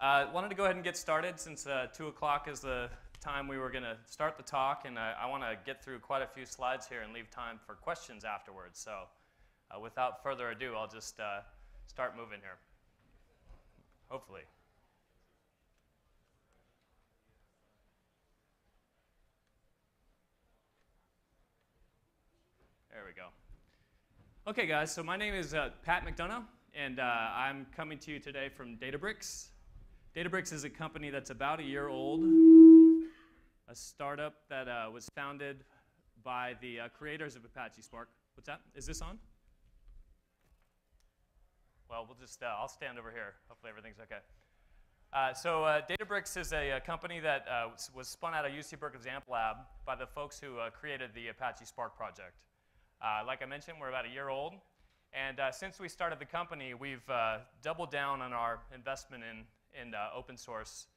Wanted to go ahead and get started since 2 o'clock is the time we were going to start the talk, and I want to get through quite a few slides here and leave time for questions afterwards. So without further ado, I'll just start moving here, hopefully. There we go. Okay, guys, so my name is Pat McDonough, and I'm coming to you today from Databricks. Databricks is a company that's about a year old, a startup that was founded by the creators of Apache Spark. What's that? Is this on? Well, we'll just, I'll stand over here. Hopefully everything's okay. Databricks is a company that was spun out of UC Berkeley's AMP Lab by the folks who created the Apache Spark project. Like I mentioned, we're about a year old. And since we started the company, we've doubled down on our investment in open source,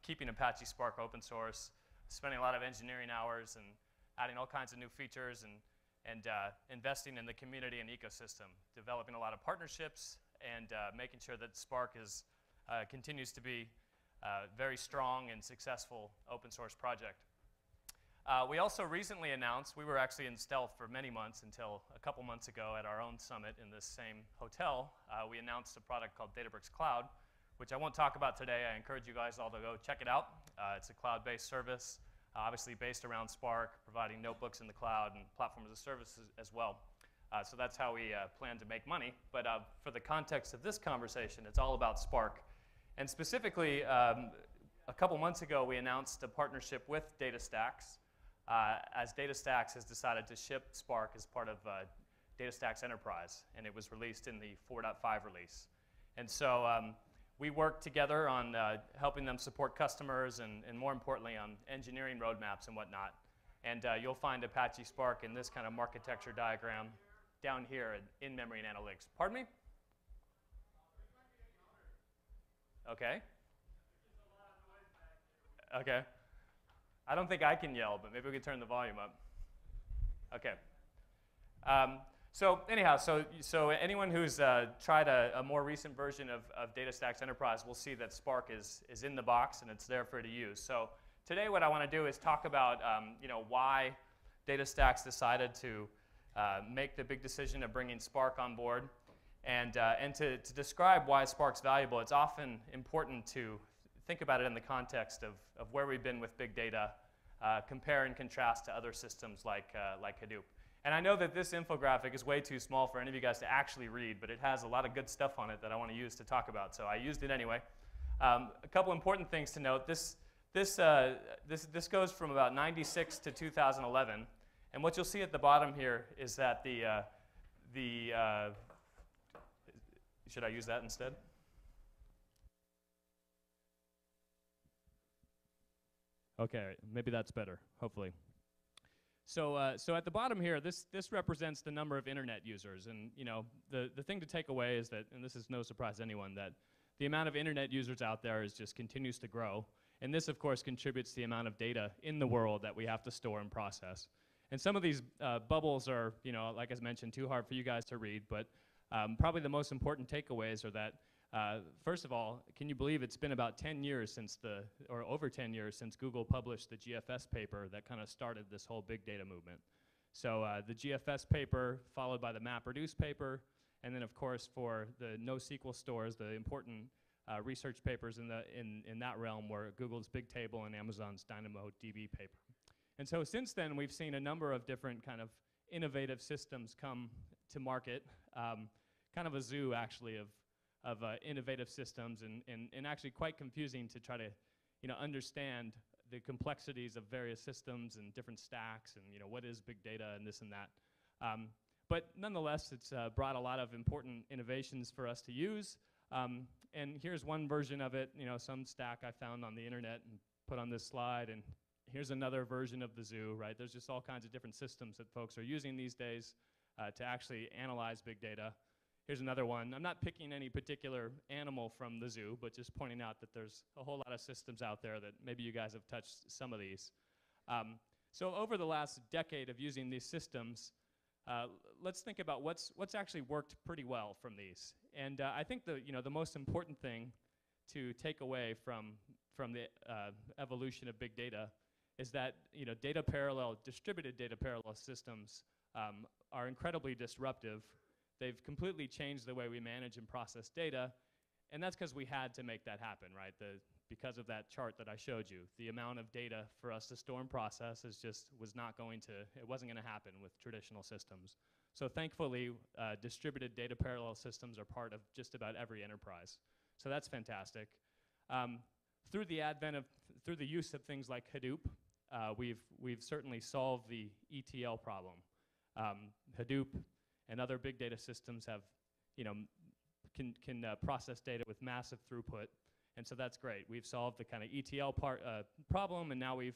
keeping Apache Spark open source, spending a lot of engineering hours and adding all kinds of new features and investing in the community and ecosystem, developing a lot of partnerships and making sure that Spark continues to be a very strong and successful open source project. We also recently announced, we were actually in stealth for many months until a couple months ago at our own summit in this same hotel, we announced a product called Databricks Cloud, which I won't talk about today. I encourage you guys all to go check it out. It's a cloud-based service, obviously based around Spark, providing notebooks in the cloud and platform as a service as well. So that's how we plan to make money. But for the context of this conversation, it's all about Spark. And specifically, a couple months ago, we announced a partnership with DataStax, as DataStax has decided to ship Spark as part of DataStax Enterprise, and it was released in the 4.5 release. And so we work together on helping them support customers and more importantly on engineering roadmaps and whatnot. And you'll find Apache Spark in this kind of architecture diagram down here in in-memory and analytics. Pardon me? Okay. Okay. I don't think I can yell, but maybe we can turn the volume up. Okay. So anyhow, so anyone who's tried a more recent version of DataStax Enterprise will see that Spark is in the box and it's there for you to use. So today what I want to do is talk about why DataStax decided to make the big decision of bringing Spark on board, and to describe why Spark's valuable. It's often important to think about it in the context of where we've been with big data, compare and contrast to other systems like Hadoop. And I know that this infographic is way too small for any of you guys to actually read, but it has a lot of good stuff on it that I want to use to talk about, so I used it anyway. A couple important things to note. This goes from about 96 to 2011, and what you'll see at the bottom here is that should I use that instead? Okay, maybe that's better, hopefully. So at the bottom here, this represents the number of internet users, and the thing to take away is that, and this is no surprise to anyone, that the amount of internet users out there just continues to grow, and this of course contributes to the amount of data in the world that we have to store and process. And some of these bubbles are, like I mentioned, too hard for you guys to read, but probably the most important takeaways are that first of all, can you believe it's been about 10 years or over 10 years since Google published the GFS paper that kind of started this whole big data movement. So the GFS paper followed by the MapReduce paper, and then of course for the NoSQL stores, the important research papers in that realm were Google's Big Table and Amazon's DynamoDB paper. And so since then, we've seen a number of different kind of innovative systems come to market, kind of a zoo actually of innovative systems, and actually quite confusing to try to understand the complexities of various systems and different stacks and what is big data and this and that. But nonetheless, it's brought a lot of important innovations for us to use. And here's one version of it, some stack I found on the internet and put on this slide, and here's another version of the zoo, right? There's just all kinds of different systems that folks are using these days to actually analyze big data. Here's another one. I'm not picking any particular animal from the zoo, but just pointing out that there's a whole lot of systems out there that maybe you guys have touched some of these. So over the last decade of using these systems, let's think about what's actually worked pretty well from these. And I think the most important thing to take away from the evolution of big data is that distributed data parallel systems are incredibly disruptive. They've completely changed the way we manage and process data, and that's because we had to make that happen, right? Because of that chart that I showed you, the amount of data for us to store and process wasn't going to happen with traditional systems. So thankfully, distributed data parallel systems are part of just about every enterprise. So that's fantastic. Through the use of things like Hadoop, we've certainly solved the ETL problem. Hadoop and other big data systems have, can process data with massive throughput, and so that's great. We've solved the kind of ETL problem, and now we've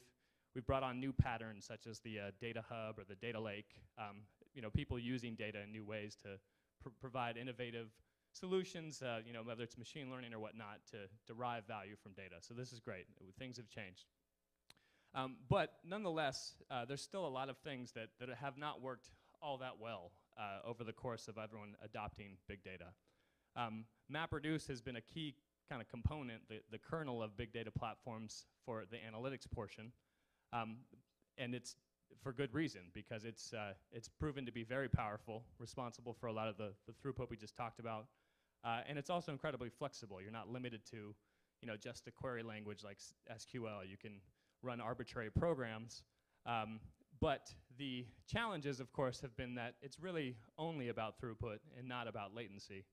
brought on new patterns such as the data hub or the data lake. People using data in new ways to provide innovative solutions, whether it's machine learning or whatnot, to derive value from data. So this is great. Things have changed. But nonetheless, there's still a lot of things that have not worked all that well over the course of everyone adopting big data. MapReduce has been a key kind of component, the kernel of big data platforms for the analytics portion. And it's for good reason, because it's proven to be very powerful, responsible for a lot of the throughput we just talked about. And it's also incredibly flexible. You're not limited to just a query language like SQL. You can run arbitrary programs. But the challenges, of course, have been that it's really only about throughput and not about latency.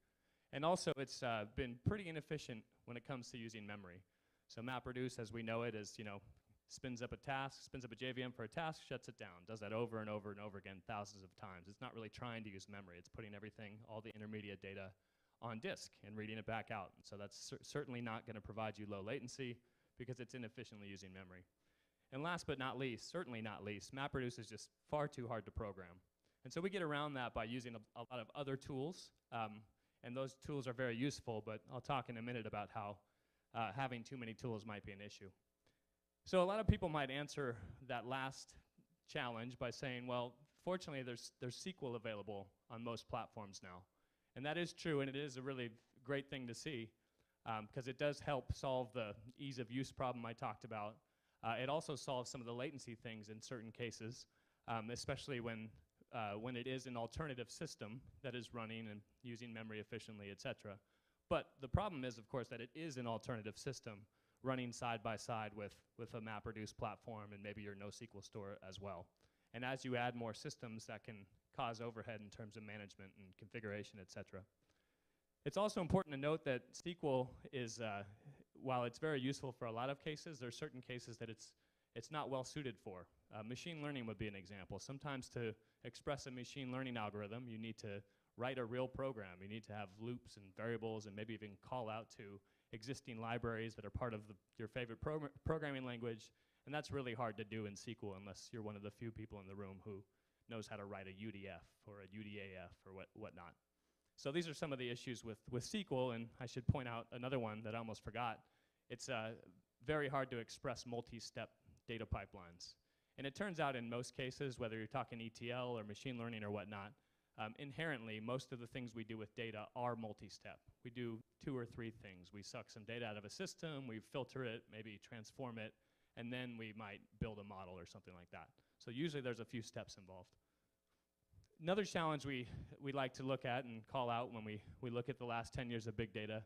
And also, it's been pretty inefficient when it comes to using memory. So MapReduce, as we know it, is spins up a JVM for a task, shuts it down, does that over and over and over again, thousands of times. It's not really trying to use memory. It's putting everything, all the intermediate data, on disk and reading it back out. So that's certainly not going to provide you low latency because it's inefficiently using memory. And last but not least, certainly not least, MapReduce is just far too hard to program. And so we get around that by using a lot of other tools. And those tools are very useful, but I'll talk in a minute about how having too many tools might be an issue. So a lot of people might answer that last challenge by saying, well, fortunately, there's SQL available on most platforms now. And that is true, and it is a really great thing to see, because it does help solve the ease of use problem I talked about. It also solves some of the latency things in certain cases, especially when it is an alternative system that is running and using memory efficiently, et cetera. But the problem is, of course, that it is an alternative system running side by side with a MapReduce platform and maybe your NoSQL store as well. And as you add more systems, that can cause overhead in terms of management and configuration, et cetera. It's also important to note that SQL is, while it's very useful for a lot of cases, there are certain cases that it's not well suited for. Machine learning would be an example. Sometimes to express a machine learning algorithm, you need to write a real program. You need to have loops and variables and maybe even call out to existing libraries that are part of your favorite programming language. And that's really hard to do in SQL unless you're one of the few people in the room who knows how to write a UDF or a UDAF or whatnot. So these are some of the issues with SQL, and I should point out another one that I almost forgot. It's very hard to express multi-step data pipelines. And it turns out in most cases, whether you're talking ETL or machine learning or whatnot, inherently, most of the things we do with data are multi-step. We do 2 or 3 things. We suck some data out of a system, we filter it, maybe transform it, and then we might build a model or something like that. So usually there's a few steps involved. Another challenge we like to look at and call out when we look at the last 10 years of big data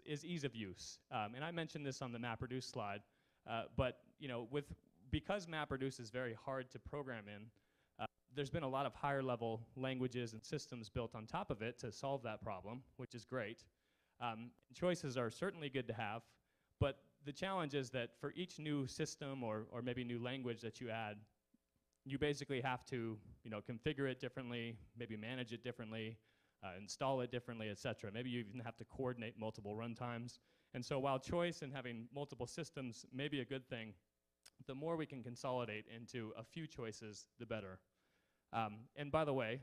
is ease of use. And I mentioned this on the MapReduce slide, but because MapReduce is very hard to program in, there's been a lot of higher level languages and systems built on top of it to solve that problem, which is great. Choices are certainly good to have, but the challenge is that for each new system or maybe new language that you add, you basically have to configure it differently, maybe manage it differently, install it differently, et cetera. Maybe you even have to coordinate multiple runtimes. And so while choice and having multiple systems may be a good thing, the more we can consolidate into a few choices, the better. And by the way,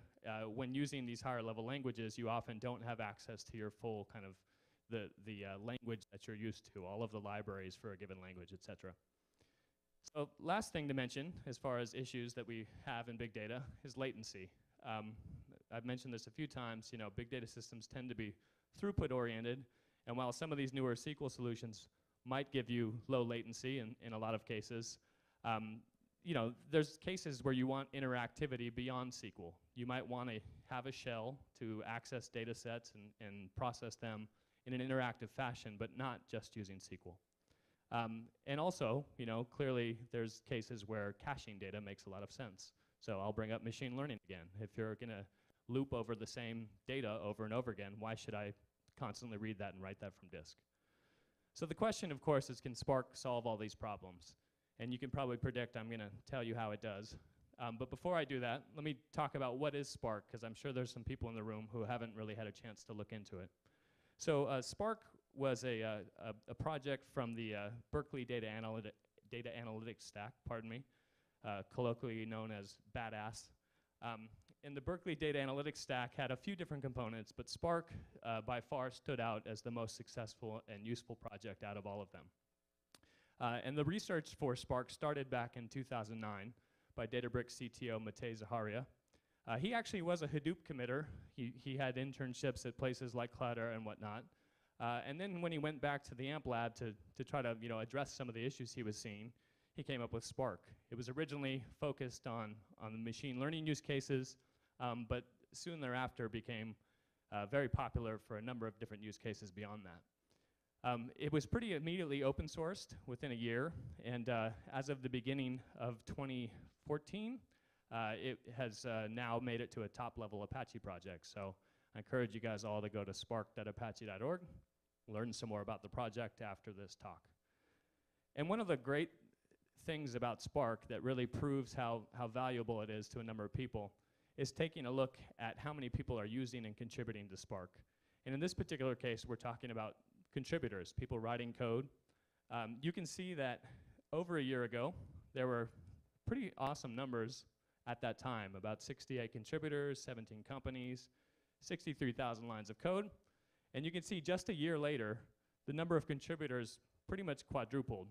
when using these higher level languages, you often don't have access to your full kind of the language that you're used to, all of the libraries for a given language, et cetera. So last thing to mention, as far as issues that we have in big data, is latency. I've mentioned this a few times. Big data systems tend to be throughput oriented, And while some of these newer SQL solutions might give you low latency in a lot of cases, there's cases where you want interactivity beyond SQL. You might want to have a shell to access data sets and process them in an interactive fashion, but not just using SQL. And also, clearly there's cases where caching data makes a lot of sense. So I'll bring up machine learning again. If you're going to loop over the same data over and over again, why should I constantly read that and write that from disk? So the question, of course, is can Spark solve all these problems? And you can probably predict I'm going to tell you how it does. But before I do that, let me talk about what is Spark, because I'm sure there's some people in the room who haven't really had a chance to look into it. So Spark was a project from the Berkeley Data Analytics Stack, colloquially known as BADAS. And the Berkeley Data Analytics Stack had a few different components, but Spark by far stood out as the most successful and useful project out of all of them. And the research for Spark started back in 2009 by Databricks CTO Matej Zaharia. He actually was a Hadoop committer. He had internships at places like Cloudera and whatnot. And then when he went back to the AMP lab to try to address some of the issues he was seeing, he came up with Spark. It was originally focused on the machine learning use cases, but soon thereafter became very popular for a number of different use cases beyond that. It was pretty immediately open sourced within a year, and as of the beginning of 2014, it has now made it to a top-level Apache project. So I encourage you guys all to go to spark.apache.org, learn some more about the project after this talk. And one of the great things about Spark that really proves how valuable it is to a number of people is taking a look at how many people are using and contributing to Spark. And in this particular case, we're talking about contributors, people writing code. You can see that over a year ago, there were pretty awesome numbers at that time, about 68 contributors, 17 companies, 63,000 lines of code. And you can see just a year later, the number of contributors pretty much quadrupled.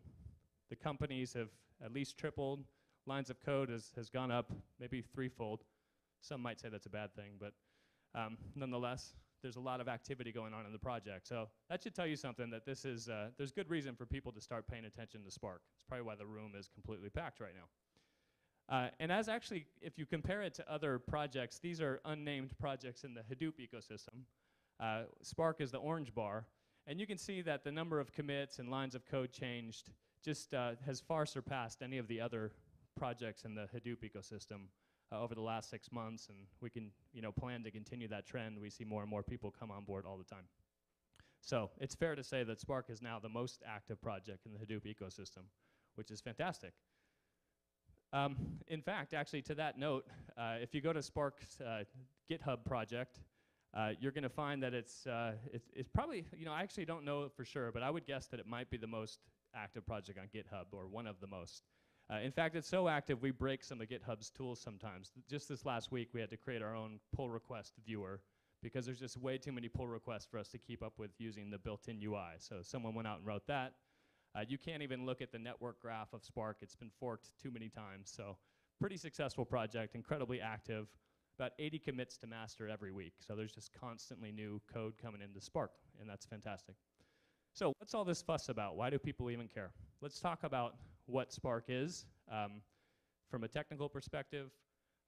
The companies have at least tripled. Lines of code has gone up maybe threefold. Some might say that's a bad thing, but nonetheless, there's a lot of activity going on in the project. So that should tell you something, that this is, there's good reason for people to start paying attention to Spark. It's probably why the room is completely packed right now. And as actually, if you compare it to other projects, these are unnamed projects in the Hadoop ecosystem. Spark is the orange bar. And you can see that the number of commits and lines of code changed just has far surpassed any of the other projects in the Hadoop ecosystem over the last 6 months. And we can plan to continue that trend. We see more and more people come on board all the time. So it's fair to say that Spark is now the most active project in the Hadoop ecosystem, which is fantastic. In fact, actually, to that note, if you go to Spark's GitHub project, you're going to find that it's probably, I actually don't know for sure, but I would guess that it might be the most active project on GitHub, or one of the most. In fact, it's so active, we break some of GitHub's tools sometimes. Just this last week, we had to create our own pull request viewer, because there's just way too many pull requests for us to keep up with using the built-in UI. So someone went out and wrote that. You can't even look at the network graph of Spark. It's been forked too many times. So pretty successful project, incredibly active. About 80 commits to master every week. So there's just constantly new code coming into Spark, and that's fantastic. So what's all this fuss about? Why do people even care? Let's talk about what Spark is from a technical perspective.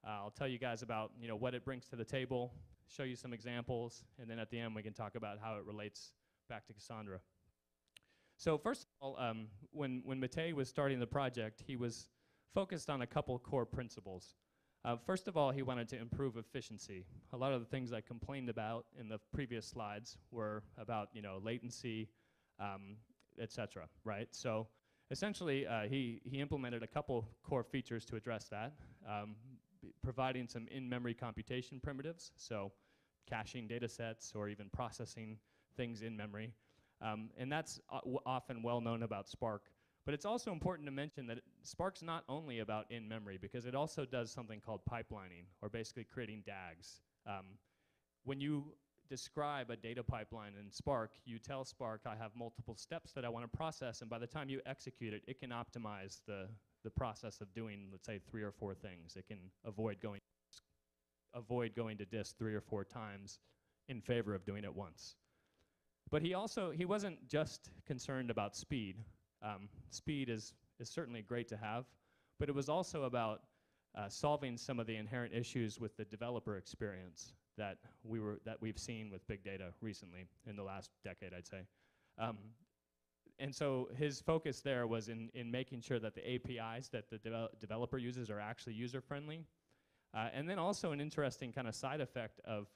I'll tell you guys about what it brings to the table, show you some examples, and then at the end we can talk about how it relates back to Cassandra. So first of all, when Matej was starting the project, he was focused on a couple core principles. First of all, he wanted to improve efficiency. A lot of the things I complained about in the previous slides were about latency, etc. Right? So essentially, he implemented a couple core features to address that, providing some in-memory computation primitives, so caching data sets or even processing things in memory. And that's often well known about Spark. But it's also important to mention that Spark's not only about in-memory, because it also does something called pipelining, or basically creating DAGs. When you describe a data pipeline in Spark, you tell Spark, I have multiple steps that I want to process, and by the time you execute it, it can optimize the process of doing, let's say, 3 or 4 things. It can avoid going to disk 3 or 4 times in favor of doing it once. But he wasn't just concerned about speed. Speed is certainly great to have, but it was also about solving some of the inherent issues with the developer experience that we've seen with big data recently in the last decade, I'd say. And so his focus there was in making sure that the APIs that the developer uses are actually user-friendly. And then also an interesting kind of side effect of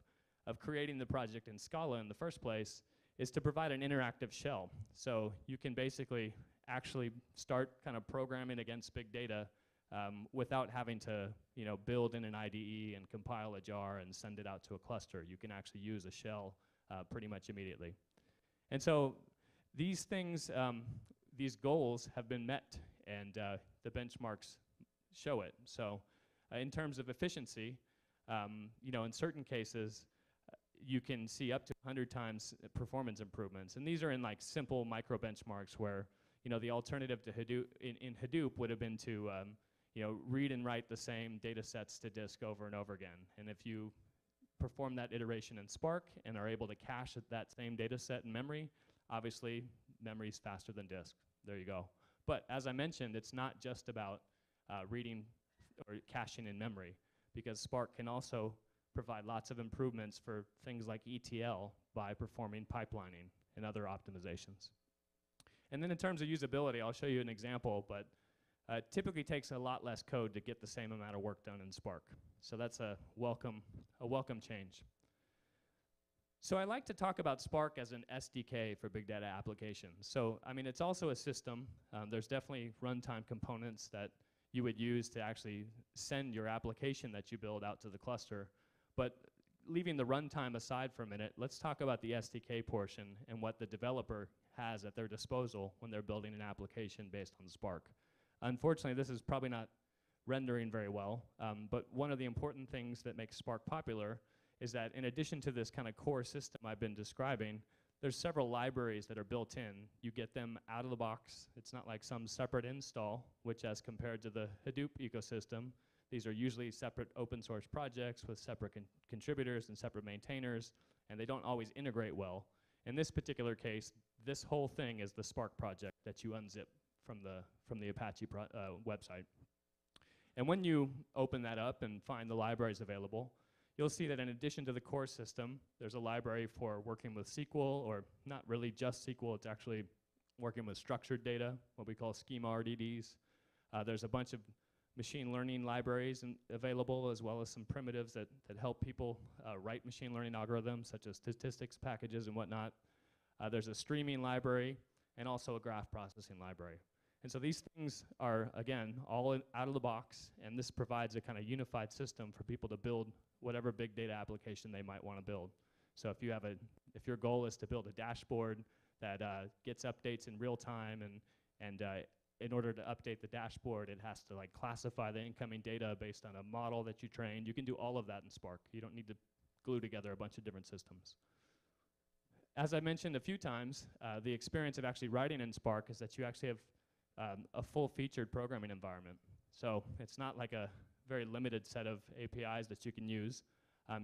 creating the project in Scala in the first place is to provide an interactive shell. So you can basically actually start kind of programming against big data without having to build in an IDE and compile a jar and send it out to a cluster. You can actually use a shell pretty much immediately. And so these things, these goals have been met, and the benchmarks show it. So in terms of efficiency, in certain cases, you can see up to 100 times performance improvements. And these are in like simple micro benchmarks where the alternative to Hadoop in Hadoop would have been to read and write the same data sets to disk over and over again. And if you perform that iteration in Spark and are able to cache that same data set in memory, obviously memory is faster than disk. There you go. But as I mentioned, it's not just about reading or caching in memory, because Spark can also provide lots of improvements for things like ETL by performing pipelining and other optimizations. And then in terms of usability, I'll show you an example, but it typically takes a lot less code to get the same amount of work done in Spark. So that's a welcome change. So I like to talk about Spark as an SDK for big data applications. So I mean, it's also a system. There's definitely runtime components that you would use to actually send your application that you build out to the cluster. But leaving the runtime aside for a minute, let's talk about the SDK portion and what the developer has at their disposal when they're building an application based on Spark. Unfortunately, this is probably not rendering very well, but one of the important things that makes Spark popular is that in addition to this kind of core system I've been describing, there's several libraries that are built in. You get them out of the box. It's not like some separate install, which as compared to the Hadoop ecosystem, these are usually separate open source projects with separate contributors and separate maintainers, and they don't always integrate well. In this particular case, this whole thing is the Spark project that you unzip from the Apache website. And when you open that up and find the libraries available, you'll see that in addition to the core system, there's a library for working with SQL, or not really just SQL, it's actually working with structured data, what we call Schema RDDs. There's a bunch of machine learning libraries available, as well as some primitives that help people write machine learning algorithms, such as statistics packages and whatnot. There's a streaming library, and also a graph processing library. And so these things are, again, all out of the box, and this provides a kind of unified system for people to build whatever big data application they might want to build. So if your goal is to build a dashboard that gets updates in real time, and in order to update the dashboard, it has to like classify the incoming data based on a model that you trained, you can do all of that in Spark. You don't need to glue together a bunch of different systems. As I mentioned a few times, the experience of actually writing in Spark is that you actually have a full-featured programming environment. So it's not like a very limited set of APIs that you can use.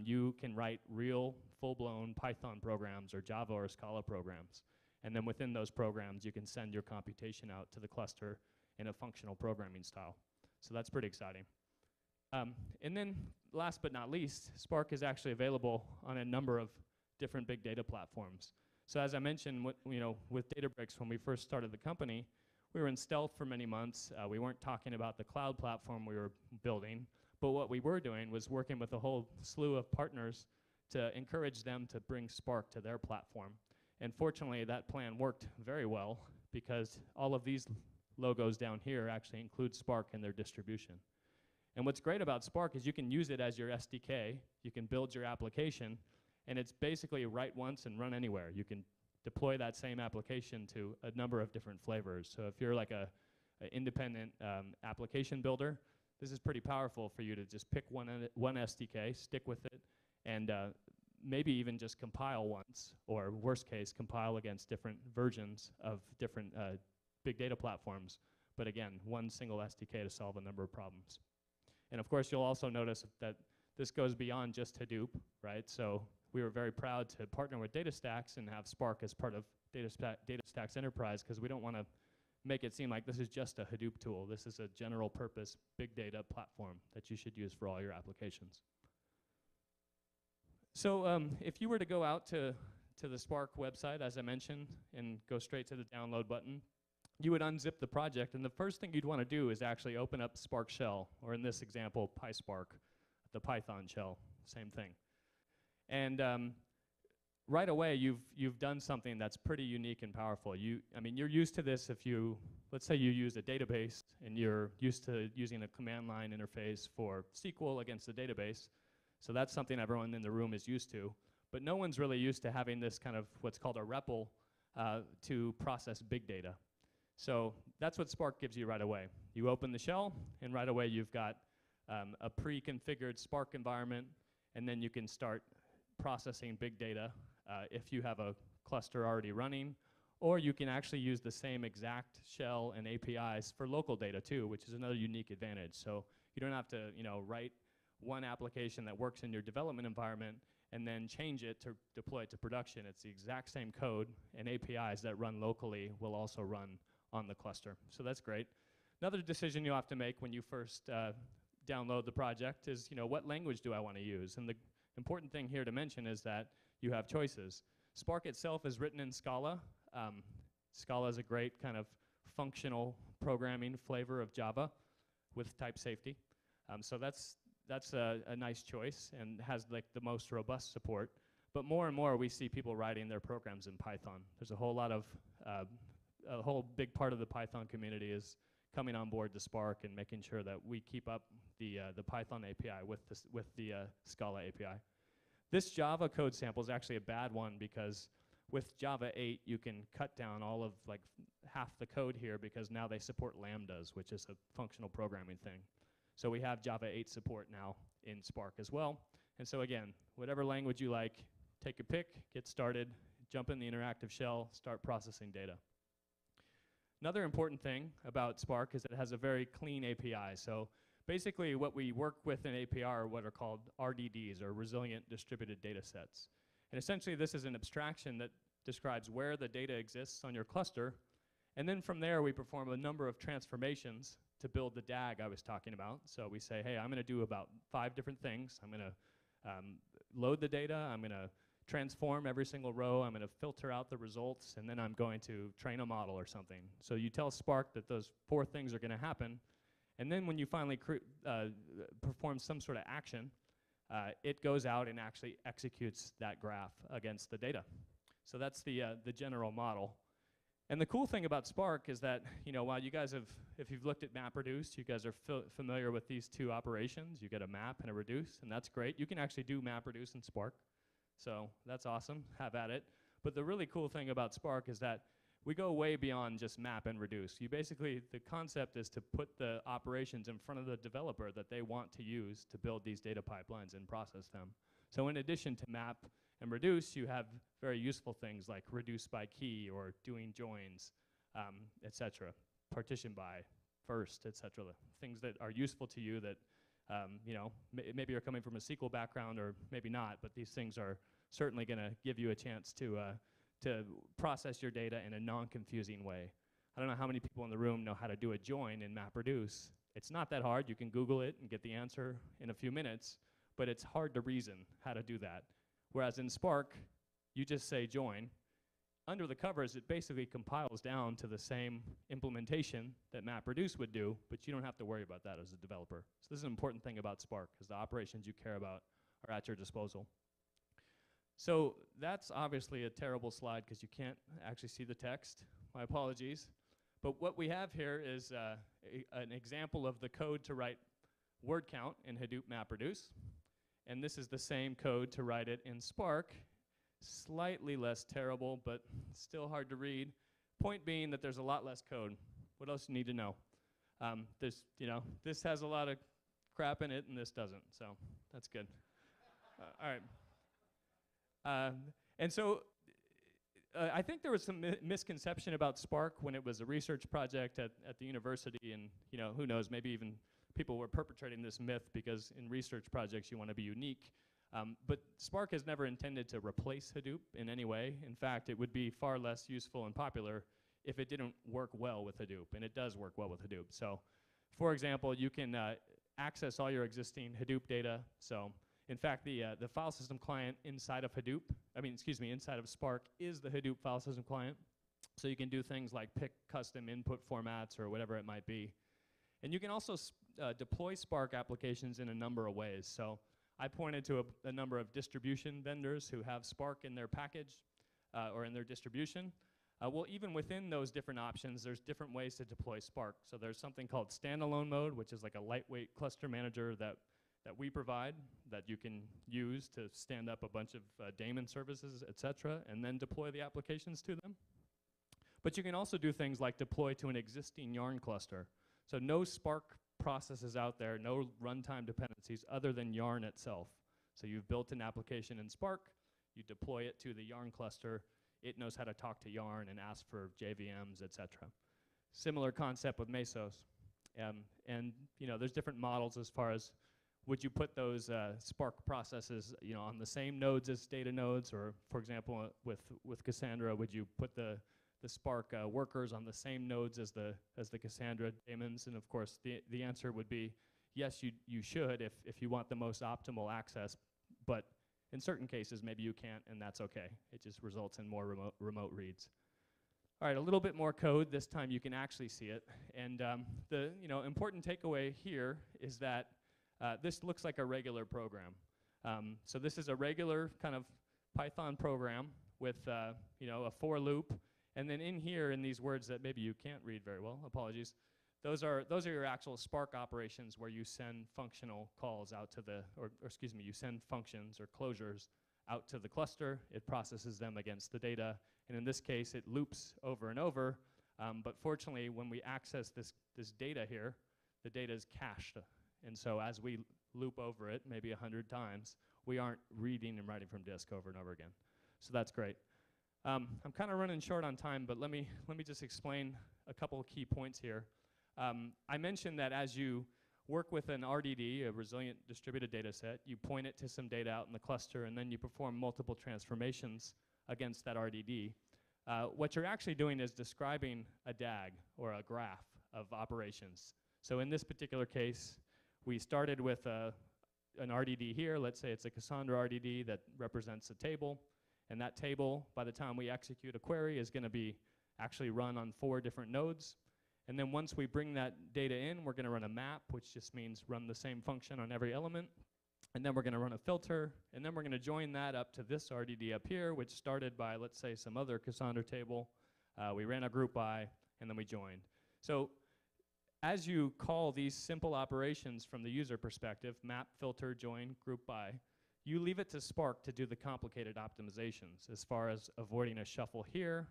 You can write real, full-blown Python programs or Java or Scala programs. And then within those programs, you can send your computation out to the cluster in a functional programming style. So that's pretty exciting. And then last but not least, Spark is actually available on a number of different big data platforms. So as I mentioned, with Databricks, when we first started the company, we were in stealth for many months. We weren't talking about the cloud platform we were building, but what we were doing was working with a whole slew of partners to encourage them to bring Spark to their platform. And fortunately, that plan worked very well, because all of these logos down here actually include Spark in their distribution. And what's great about Spark is you can use it as your SDK, you can build your application, and it's basically write once and run anywhere. You can deploy that same application to a number of different flavors. So if you're like an independent application builder, this is pretty powerful for you to just pick one SDK, stick with it, and maybe even just compile once, or worst case, compile against different versions of different big data platforms. But again, one single SDK to solve a number of problems. And of course, you'll also notice that this goes beyond just Hadoop, right? So we were very proud to partner with DataStax and have Spark as part of DataStax Enterprise, because we don't want to make it seem like this is just a Hadoop tool. This is a general purpose big data platform that you should use for all your applications. So if you were to go out to the Spark website, as I mentioned, and go straight to the download button, you would unzip the project, and the first thing you'd want to do is actually open up Spark shell, or in this example, PySpark, the Python shell, same thing. And right away, you've done something that's pretty unique and powerful. I mean, you're used to this if let's say you use a database, and you're used to using a command line interface for SQL against the database. So that's something everyone in the room is used to. But no one's really used to having this kind of what's called a REPL to process big data. So that's what Spark gives you right away. You open the shell, and right away you've got a pre-configured Spark environment, and then you can start processing big data if you have a cluster already running, or you can actually use the same exact shell and APIs for local data too, which is another unique advantage. So you don't have to write one application that works in your development environment and then change it to deploy it to production. It's the exact same code, and APIs that run locally will also run on the cluster. So that's great. Another decision you'll have to make when you first download the project is, what language do I want to use? And the important thing here to mention is that you have choices. Spark itself is written in Scala. Scala is a great kind of functional programming flavor of Java with type safety. So that's a nice choice and has like the most robust support. But more and more we see people writing their programs in Python. There's a whole big part of the Python community is coming on board to Spark and making sure that we keep up the Python API with the Scala API. This Java code sample is actually a bad one, because with Java 8 you can cut down all of like half the code here, because now they support lambdas, which is a functional programming thing. So we have Java 8 support now in Spark as well. And so again, whatever language you like, take a pick, get started, jump in the interactive shell, start processing data. Another important thing about Spark is that it has a very clean API. So basically what we work with in API are what are called RDDs, or resilient distributed data sets. And essentially this is an abstraction that describes where the data exists on your cluster. And then from there we perform a number of transformations to build the DAG I was talking about. So we say, hey, I'm going to do about 5 different things. I'm going to load the data. I'm going to transform every single row. I'm going to filter out the results, and then I'm going to train a model or something. So you tell Spark that those 4 things are going to happen, and then when you finally perform some sort of action, it goes out and actually executes that graph against the data. So that's the general model. And the cool thing about Spark is that, while you guys have, if you've looked at MapReduce, you guys are familiar with these 2 operations. You get a map and a reduce, and that's great. You can actually do MapReduce in Spark. So that's awesome, have at it. But the really cool thing about Spark is that we go way beyond just map and reduce. The concept is to put the operations in front of the developer that they want to use to build these data pipelines and process them. So in addition to map and reduce, you have very useful things like reduce by key, or doing joins, etc. Partition by first, etc. Things that are useful to you that maybe you're coming from a SQL background or maybe not, but these things are certainly going to give you a chance to process your data in a non-confusing way. I don't know how many people in the room know how to do a join in MapReduce. It's not that hard. You can Google it and get the answer in a few minutes, but it's hard to reason how to do that. Whereas in Spark, you just say join. Under the covers, it basically compiles down to the same implementation that MapReduce would do, but you don't have to worry about that as a developer. So this is an important thing about Spark, because the operations you care about are at your disposal. So that's obviously a terrible slide, because you can't actually see the text. My apologies. But what we have here is an example of the code to write word count in Hadoop MapReduce. And this is the same code to write it in Spark. Slightly less terrible, but still hard to read. Point being that there's a lot less code. What else do you need to know? This has a lot of crap in it, and this doesn't, so that's good. All right. And so I think there was some misconception about Spark when it was a research project at the university, and who knows, maybe even people were perpetrating this myth because in research projects you want to be unique. But Spark is never intended to replace Hadoop in any way. In fact, it would be far less useful and popular if it didn't work well with Hadoop, and it does work well with Hadoop. So, for example, you can access all your existing Hadoop data. So, in fact, the file system client inside of inside of Spark is the Hadoop file system client. So you can do things like pick custom input formats or whatever it might be. And you can also deploy Spark applications in a number of ways. So I pointed to a number of distribution vendors who have Spark in their package or in their distribution. Well, even within those different options, there's different ways to deploy Spark. So there's something called standalone mode, which is like a lightweight cluster manager that we provide that you can use to stand up a bunch of daemon services, et cetera, and then deploy the applications to them. But you can also do things like deploy to an existing Yarn cluster. So no Spark processes out there, no runtime dependencies other than Yarn itself. So you've built an application in Spark, you deploy it to the Yarn cluster, it knows how to talk to Yarn and ask for JVMs, et cetera. Similar concept with Mesos. And there's different models as far as would you put those Spark processes on the same nodes as data nodes, or for example with Cassandra, would you put the Spark workers on the same nodes as the Cassandra daemons? And of course the answer would be yes, you should if you want the most optimal access, but in certain cases maybe you can't, and that's okay. It just results in more remote reads. All right, a little bit more code. This time you can actually see it. And the important takeaway here is that this looks like a regular program. So this is a regular kind of Python program with a for loop. And then in here, in these words that maybe you can't read very well, apologies, those are your actual Spark operations where you send functional calls out to you send functions or closures out to the cluster. It processes them against the data. And in this case, it loops over and over. But fortunately, when we access this data here, the data is cached. And so as we loop over it, maybe 100 times, we aren't reading and writing from disk over and over again. So that's great. I'm kind of running short on time, but let me just explain a couple of key points here. I mentioned that as you work with an RDD, a resilient distributed data set, you point it to some data out in the cluster, and then you perform multiple transformations against that RDD. What you're actually doing is describing a DAG, or a graph of operations. So in this particular case, we started with an RDD here. Let's say it's a Cassandra RDD that represents a table. And that table, by the time we execute a query, is going to be actually run on 4 different nodes. And then once we bring that data in, we're going to run a map, which just means run the same function on every element. And then we're going to run a filter. And then we're going to join that up to this RDD up here, which started by, let's say, some other Cassandra table. We ran a group by, and then we joined. So as you call these simple operations from the user perspective, map, filter, join, group by, you leave it to Spark to do the complicated optimizations as far as avoiding a shuffle here.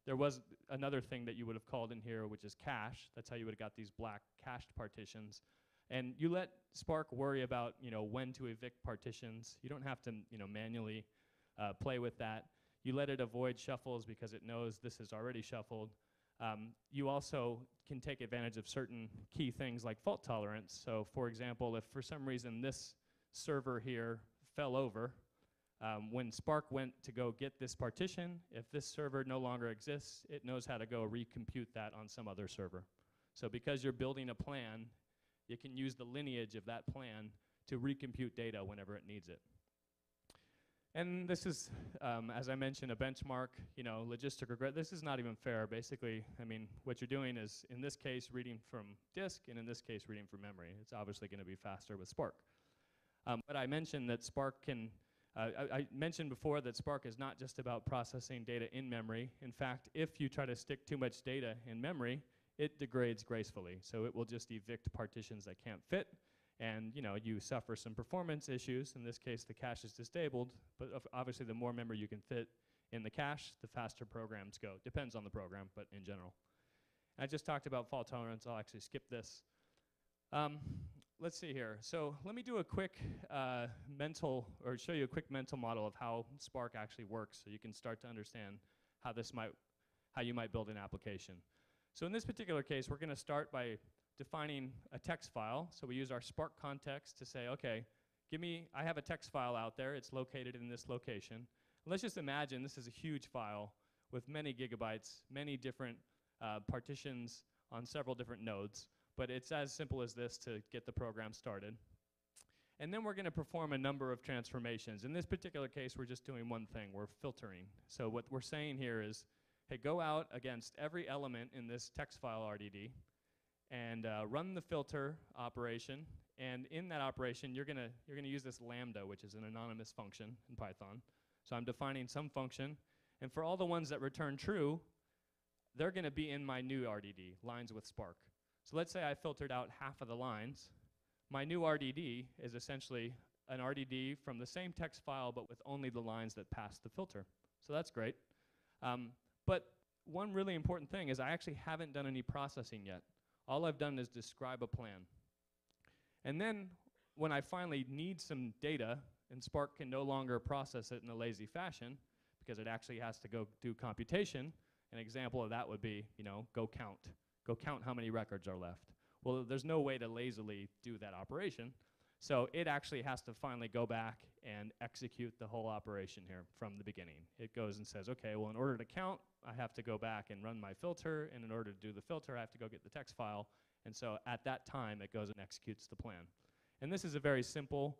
There was another thing that you would have called in here, which is cache. That's how you would have got these black cached partitions. And you let Spark worry about when to evict partitions. You don't have to manually play with that. You let it avoid shuffles because it knows this is already shuffled. You also can take advantage of certain key things like fault tolerance. So for example, if for some reason this server here fell over, when Spark went to go get this partition, if this server no longer exists, it knows how to go recompute that on some other server. So because you're building a plan, you can use the lineage of that plan to recompute data whenever it needs it. And this is, as I mentioned, a benchmark, logistic regret. This is not even fair. Basically, what you're doing is, in this case, reading from disk, and in this case, reading from memory. It's obviously going to be faster with Spark. But I mentioned that Spark can, I mentioned before that Spark is not just about processing data in memory. In fact, if you try to stick too much data in memory, it degrades gracefully. So it will just evict partitions that can't fit. And you suffer some performance issues. In this case, the cache is disabled. But obviously, the more memory you can fit in the cache, the faster programs go. Depends on the program, but in general. I just talked about fault tolerance. I'll actually skip this. Let's see here. So let me do a quick show you a quick mental model of how Spark actually works, so you can start to understand how you might build an application. So in this particular case, we're going to start by defining a text file. So we use our Spark context to say, okay, I have a text file out there. It's located in this location. Let's just imagine this is a huge file with many gigabytes, many different partitions on several different nodes. But it's as simple as this to get the program started. And then we're going to perform a number of transformations. In this particular case, we're just doing one thing. We're filtering. So what we're saying here is, hey, go out against every element in this text file RDD and run the filter operation. And in that operation, you're gonna use this lambda, which is an anonymous function in Python. So I'm defining some function. And for all the ones that return true, they're going to be in my new RDD, lines with Spark. So let's say I filtered out half of the lines. My new RDD is essentially an RDD from the same text file, but with only the lines that pass the filter. So that's great. But one really important thing is I actually haven't done any processing yet. All I've done is describe a plan. And then when I finally need some data, and Spark can no longer process it in a lazy fashion, because it actually has to go do computation, an example of that would be, go count how many records are left. Well, there's no way to lazily do that operation. So it actually has to finally go back and execute the whole operation here from the beginning. It goes and says, okay, well, in order to count, I have to go back and run my filter. And in order to do the filter, I have to go get the text file. And so at that time, it goes and executes the plan. And this is a very simple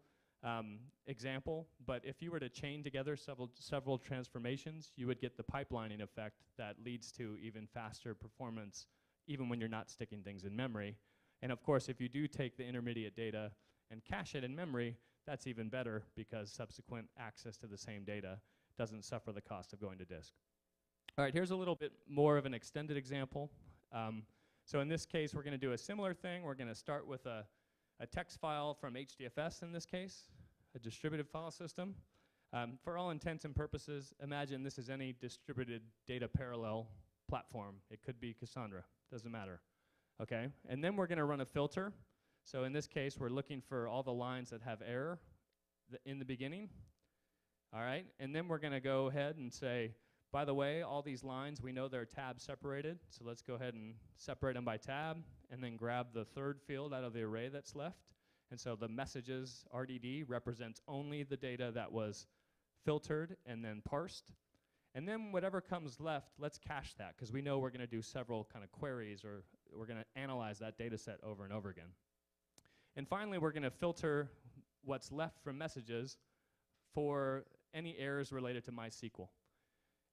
example. But if you were to chain together several transformations, you would get the pipelining effect that leads to even faster performance, even when you're not sticking things in memory. And of course, if you do take the intermediate data and cache it in memory, that's even better because subsequent access to the same data doesn't suffer the cost of going to disk. All right, here's a little bit more of an extended example. So in this case, we're going to do a similar thing. We're going to start with a text file from HDFS in this case, a distributed file system. For all intents and purposes, imagine this is any distributed data parallel platform. It could be Cassandra, doesn't matter. Okay, and then we're going to run a filter. So in this case, we're looking for all the lines that have error in the beginning. All right, and then we're going to go ahead and say, by the way, all these lines, we know they're tab separated. So let's go ahead and separate them by tab and then grab the third field out of the array that's left. And so the messages RDD represents only the data that was filtered and then parsed. And then whatever comes left, let's cache that, because we know we're going to do several kind of queries, or we're going to analyze that data set over and over again. And finally, we're going to filter what's left from messages for any errors related to MySQL.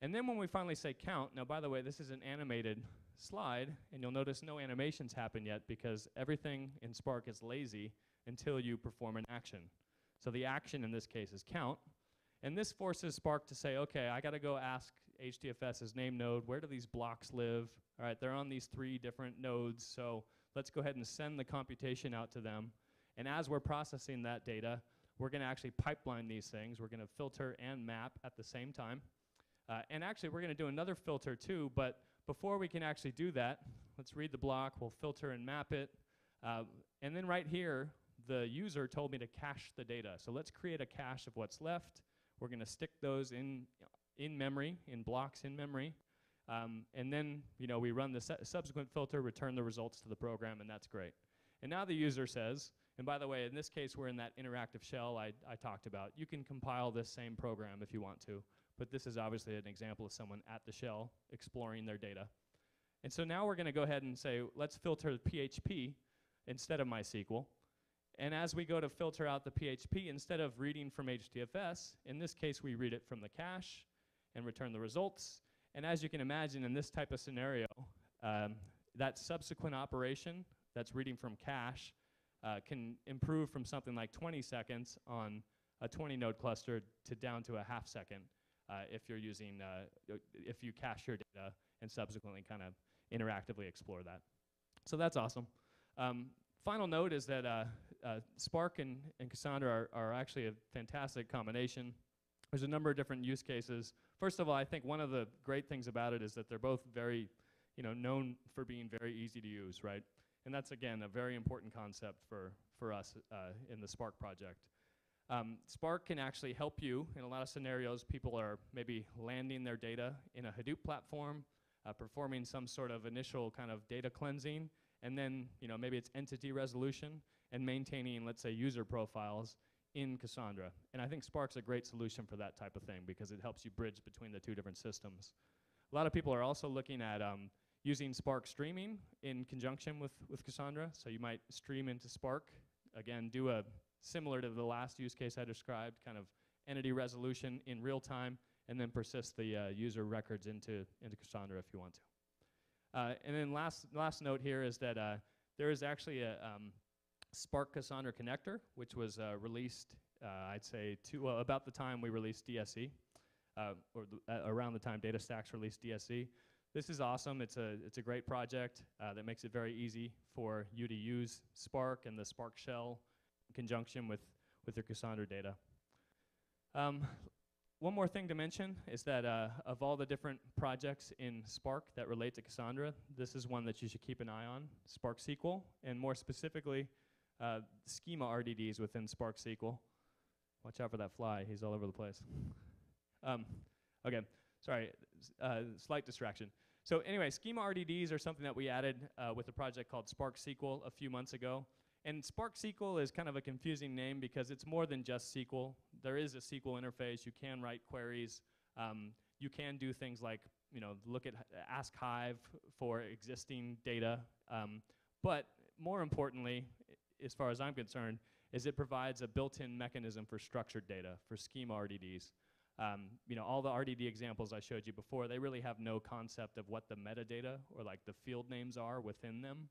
And then when we finally say count, now by the way, this is an animated slide, and you'll notice no animations happen yet because everything in Spark is lazy until you perform an action. So the action in this case is count. And this forces Spark to say, okay, I got to go ask HDFS's name node, where do these blocks live? All right, they're on these 3 different nodes, so let's go ahead and send the computation out to them. And as we're processing that data, we're going to actually pipeline these things. We're going to filter and map at the same time. And actually, we're going to do another filter too, but before we can actually do that, let's read the block. We'll filter and map it. And then right here, the user told me to cache the data. So let's create a cache of what's left. We're going to stick those in memory, in blocks in memory. And then we run the subsequent filter, return the results to the program, and that's great. And now the user says, and by the way, in this case, we're in that interactive shell I talked about. You can compile this same program if you want to, but this is obviously an example of someone at the shell exploring their data. And so now we're going to go ahead and say, let's filter PHP instead of MySQL. And as we go to filter out the PHP, instead of reading from HDFS, in this case, we read it from the cache and return the results. And as you can imagine, in this type of scenario, that subsequent operation that's reading from cache can improve from something like 20 seconds on a 20-node cluster to down to a half second if you're using, if you cache your data and subsequently kind of interactively explore that. So that's awesome. Final note is that Spark and Cassandra are actually a fantastic combination. There's a number of different use cases. First of all, I think one of the great things about it is that they're both very, known for being very easy to use, right? And that's, again, a very important concept for us in the Spark project. Spark can actually help you in a lot of scenarios. People are maybe landing their data in a Hadoop platform, performing some sort of initial kind of data cleansing, and then maybe it's entity resolution and maintaining, let's say, user profiles in Cassandra. And I think Spark's a great solution for that type of thing because it helps you bridge between the two different systems. A lot of people are also looking at using Spark streaming in conjunction with Cassandra. So you might stream into Spark. Again, do a similar to the last use case I described, kind of entity resolution in real time, and then persist the user records into Cassandra if you want to. And then last note here is that there is actually a Spark Cassandra connector, which was released, I'd say, about the time we released DSE, or around the time DataStax released DSE. This is awesome. It's a great project that makes it very easy for you to use Spark and the Spark shell in conjunction with your Cassandra data. One more thing to mention is that of all the different projects in Spark that relate to Cassandra, this is one that you should keep an eye on, Spark SQL, and more specifically, Schema RDDs within Spark SQL. Watch out for that fly, he's all over the place. Okay, sorry, slight distraction. So anyway, Schema RDDs are something that we added with a project called Spark SQL a few months ago. And Spark SQL is kind of a confusing name because it's more than just SQL. There is a SQL interface. You can write queries. You can do things like, look at Ask Hive for existing data. But more importantly, as far as I'm concerned, is it provides a built-in mechanism for structured data, for Schema RDDs. All the RDD examples I showed you before, they really have no concept of what the metadata or like the field names are within them.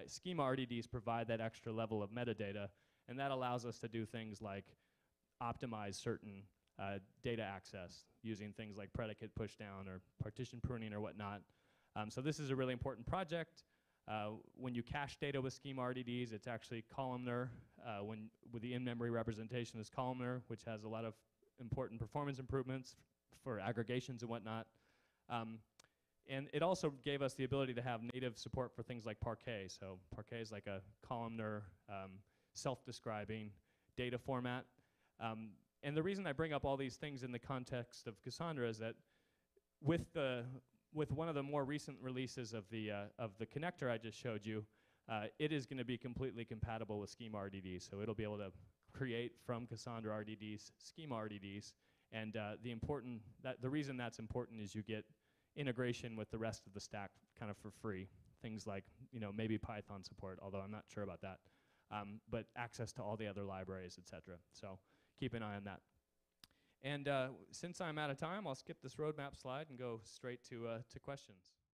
Schema RDDs provide that extra level of metadata, and that allows us to do things like optimize certain data access using things like predicate pushdown or partition pruning or whatnot. So this is a really important project. When you cache data with Schema RDDs, it's actually columnar. With the in-memory representation is columnar, which has a lot of important performance improvements for aggregations and whatnot. And it also gave us the ability to have native support for things like Parquet. So Parquet is like a columnar, self-describing data format. And the reason I bring up all these things in the context of Cassandra is that with one of the more recent releases of the connector I just showed you, it is going to be completely compatible with Schema RDDs. So it'll be able to create from Cassandra RDDs, Schema RDDs. And the reason that's important is you get integration with the rest of the stack kind of for free. Things like, maybe Python support, although I'm not sure about that. But access to all the other libraries, etc. So keep an eye on that. And since I'm out of time, I'll skip this roadmap slide and go straight to questions.